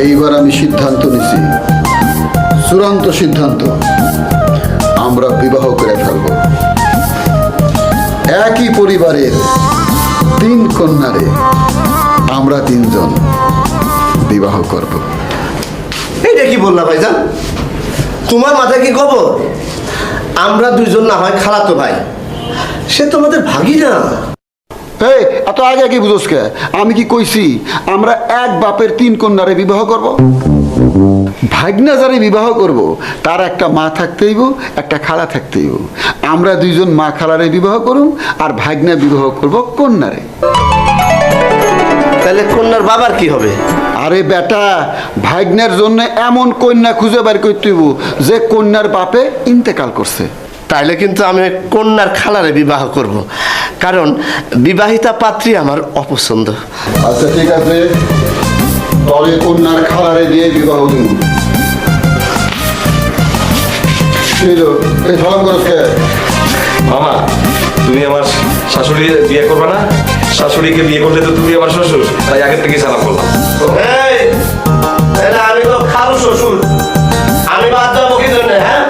এইবার আমি সিদ্ধান্ত নিছি, চূড়ান্ত সিদ্ধান্ত, আমরা বিবাহ করে ফেলব। একই পরিবারের 3 কন্যারে আমরা 3 জন বিবাহ করব। এইটা কি বললা ভাইজান? তোমার মাথায় কি খবর? আমরা 2 জন না হয় খালাতো ভাই, সে তোমাদের ভাগিনা। এই এত আগে কি বুঝোস কে? আমি কি কইছি আমরা এক বাপের 3 কন্যারে বিবাহ করব? ভাগনা যারে বিবাহ করব তার একটা মা থাকতেইব, একটা খালা থাকতেইব। আমরা 2 জন মা খালারে বিবাহ করুম, আর ভাগনা বিবাহ করব কন্যারে। তাহলে কন্যার বাবার কি হবে? আরে বেটা, ভাগ্নের জন্য এমন কন্যা খুঁজে বের করতে হইব যে কন্যার বাপে ইন্তেকাল করছে। তাইলে কিন্তু আমি কন্যার খালারে বিবাহ করব, কারণ বিবাহিতা পাত্রী আমার অপছন্দ। আচ্ছা ঠিক আছে, তবে কন্যার খালারে দিয়ে বিবাহ দিব। এই সালাম করস কে? মামা, তুমি আমার শাশুড়ি বিয়ে করবে না? শাশুড়িকে বিয়ে করলে তো তুমি আমার শ্বশুর, তাই আগের থেকেই সালাম করলাম। আমি তো খালু শ্বশুর, আমি বাদ যাবো কি জন্য? হ্যাঁ,